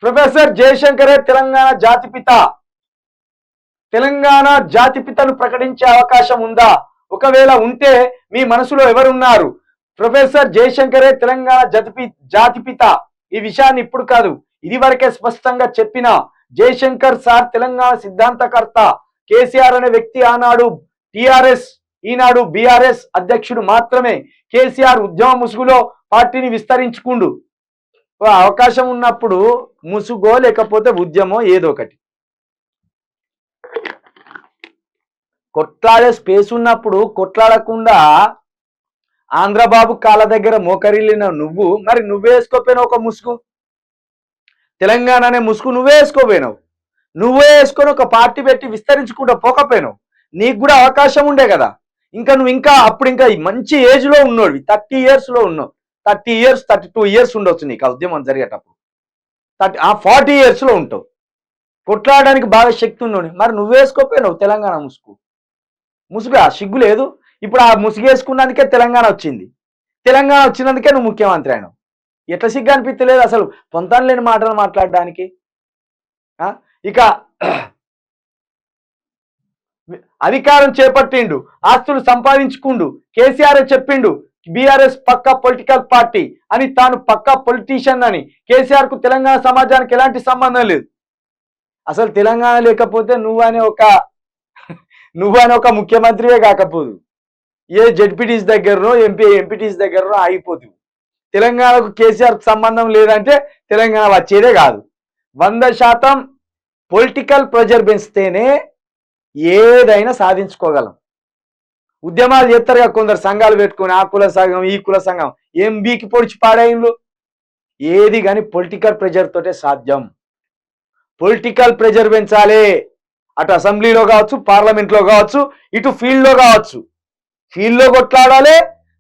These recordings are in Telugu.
ప్రొఫెసర్ జయశంకరే తెలంగాణ జాతిపిత. తెలంగాణ జాతిపితను ప్రకటించే అవకాశం ఉందా? ఒకవేళ ఉంటే మీ మనసులో ఎవరున్నారు? ప్రొఫెసర్ జయశంకరే తెలంగాణ జాతిపిత. ఈ విషయాన్ని ఇప్పుడు కాదు, ఇది వరకే స్పష్టంగా చెప్పిన జయశంకర్ సార్ తెలంగాణ సిద్ధాంతకర్త. కేసీఆర్ అనే వ్యక్తి ఆనాడు టిఆర్ఎస్, ఈనాడు బిఆర్ఎస్ అధ్యక్షుడు మాత్రమే. కేసీఆర్ ఉద్యమ ముసుగులో పార్టీని విస్తరించుకుండు. అవకాశం ఉన్నప్పుడు ముసుగో లేకపోతే ఉద్యమో ఏదో ఒకటి కొట్లాడే స్పేస్ ఉన్నప్పుడు కొట్లాడకుండా ఆంధ్రబాబు కాళ్ళ దగ్గర మోకరిల్లిన నువ్వు మరి నువ్వే వేసుకోపోయినావు ఒక ముసుగు. తెలంగాణ అనే ముసుగు నువ్వే వేసుకోపోయినావు. నువ్వే వేసుకొని ఒక పార్టీ పెట్టి విస్తరించుకుంటూ పోకపోయినావు. నీకు కూడా అవకాశం ఉండే కదా. నువ్వు అప్పుడు ఇంకా మంచి ఏజ్ లో ఉన్నాడు, 30 years లో ఉన్నావు. 30 years 32 years ఉండొచ్చు నీకు ఆ ఉద్యమం జరిగేటప్పుడు. 40 years లో ఉంటావు. కొట్లాడడానికి బాగా శక్తి ఉన్నాడు. మరి నువ్వేసుకోపోయినావు తెలంగాణ ముసుగు సిగ్గు లేదు. ఇప్పుడు ఆ ముసుగు వేసుకున్నందుకే తెలంగాణ వచ్చింది. తెలంగాణ వచ్చినందుకే నువ్వు ముఖ్యమంత్రి అయినావు. ఎట్లా సిగ్గు అనిపించలేదు అసలు పొంతాను లేని మాటలు మాట్లాడడానికి. ఇక అధికారం చేపట్టిండు, ఆస్తులు సంపాదించుకుండు. కేసీఆర్ చెప్పిండు బీఆర్ఎస్ పక్కా పొలిటికల్ పార్టీ అని, తాను పక్కా పొలిటీషియన్ అని. కేసీఆర్ కు తెలంగాణ సమాజానికి ఎలాంటి సంబంధం లేదు. అసలు తెలంగాణ లేకపోతే నువ్వనే ఒక ముఖ్యమంత్రివే కాకపోదు. ఏ జెడ్పీటీస్ దగ్గరనో ఎంపీటీస్ దగ్గరనో ఆగిపోతుంది. తెలంగాణకు కేసీఆర్ సంబంధం లేదంటే తెలంగాణ వచ్చేదే కాదు. 100% పొలిటికల్ ప్రెజర్ పెంచితేనే ఏదైనా సాధించుకోగలం. ఉద్యమాలు చేస్తారుగా కొందరు, సంఘాలు పెట్టుకుని ఆ కుల సంఘం ఈ కుల సంఘం, ఏం బీకి పొడిచి పాడైండ్లు. ఏది కానీ పొలిటికల్ ప్రెజర్ తోటే సాధ్యం. పొలిటికల్ ప్రెజర్ పెంచాలి. అటు అసెంబ్లీలో కావచ్చు, పార్లమెంట్లో కావచ్చు, ఇటు ఫీల్డ్లో కావచ్చు. ఫీల్డ్లో కొట్లాడాలి.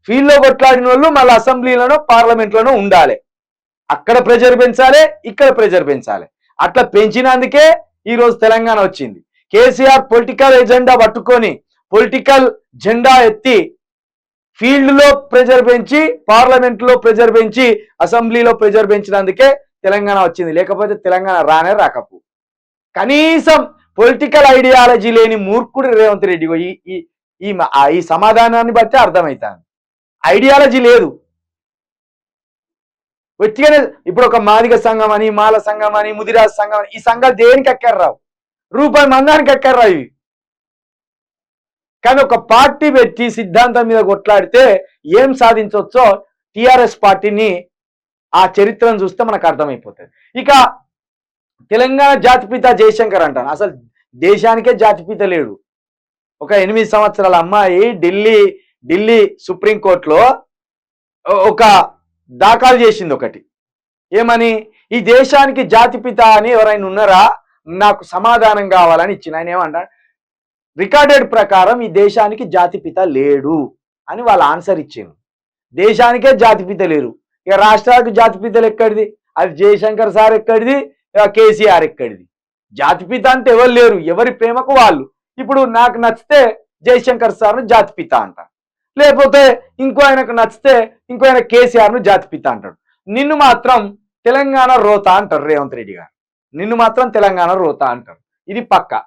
ఫీల్డ్లో కొట్లాడిన వాళ్ళు మళ్ళీ అసెంబ్లీలోనో పార్లమెంట్లోనో ఉండాలి. అక్కడ ప్రెజర్ పెంచాలి, ఇక్కడ ప్రెజర్ పెంచాలి. అట్లా పెంచినందుకే ఈరోజు తెలంగాణ వచ్చింది. కేసీఆర్ పొలిటికల్ ఎజెండా పట్టుకొని పొలిటికల్ జెండా ఎత్తి ఫీల్డ్లో ప్రెజర్ పెంచి, పార్లమెంట్లో ప్రెజర్ పెంచి, అసెంబ్లీలో ప్రెజర్ పెంచినందుకే తెలంగాణ వచ్చింది. లేకపోతే తెలంగాణ రానే రాకపో. కనీసం పొలిటికల్ ఐడియాలజీ లేని మూర్ఖుడు రేవంత్ రెడ్డి ఈ సమాధానాన్ని బట్టి అర్థమవుతాను. ఐడియాలజీ లేదు. వ్యక్తిగానే ఇప్పుడు ఒక మాదిగ సంఘం అని, మాల సంఘం అని, ముదిరాజ్ సంఘం అని, ఈ సంఘాలు దేనికి ఎక్కర్రావు, రూపాయి మందానికి ఎక్కర్రావు ఇవి. కానీ ఒక పార్టీ పెట్టి సిద్ధాంతం మీద కొట్లాడితే ఏం సాధించవచ్చో టిఆర్ఎస్ పార్టీని ఆ చరిత్రను చూస్తే మనకు అర్థమైపోతుంది. ఇక తెలంగాణ జాతిపిత జయశంకర్ అంటాను. అసలు దేశానికే జాతిపిత లేడు. ఒక 8 సంవత్సరాల అమ్మాయి ఢిల్లీ సుప్రీంకోర్టులో ఒక దాఖలు చేసింది ఒకటి. ఏమని? ఈ దేశానికి జాతిపిత అని ఎవరైనా ఉన్నారా, నాకు సమాధానం కావాలని ఇచ్చిన. ఆయన ఏమంటారు, రికార్డెడ్ ప్రకారం ఈ దేశానికి జాతిపిత లేడు అని వాళ్ళు ఆన్సర్ ఇచ్చింది. దేశానికే జాతిపిత లేరు. ఇక రాష్ట్రాలకు జాతిపితలు ఎక్కడిది? అది జయశంకర్ సార్ ఎక్కడిది, కేసీఆర్ ఎక్కడిది? జాతిపిత అంటే ఎవరు లేరు, ఎవరి ప్రేమకు వాళ్ళు. ఇప్పుడు నాకు నచ్చితే జయశంకర్ సార్ను జాతిపిత అంట, లేకపోతే ఇంకో ఆయనకు నచ్చితే ఇంకో ఆయన కేసీఆర్ను జాతిపిత అంటాడు. నిన్ను మాత్రం తెలంగాణ రోత అంటారు రేవంత్ రెడ్డి గారు. నిన్ను మాత్రం తెలంగాణ రోత అంటారు. ఇది పక్కా.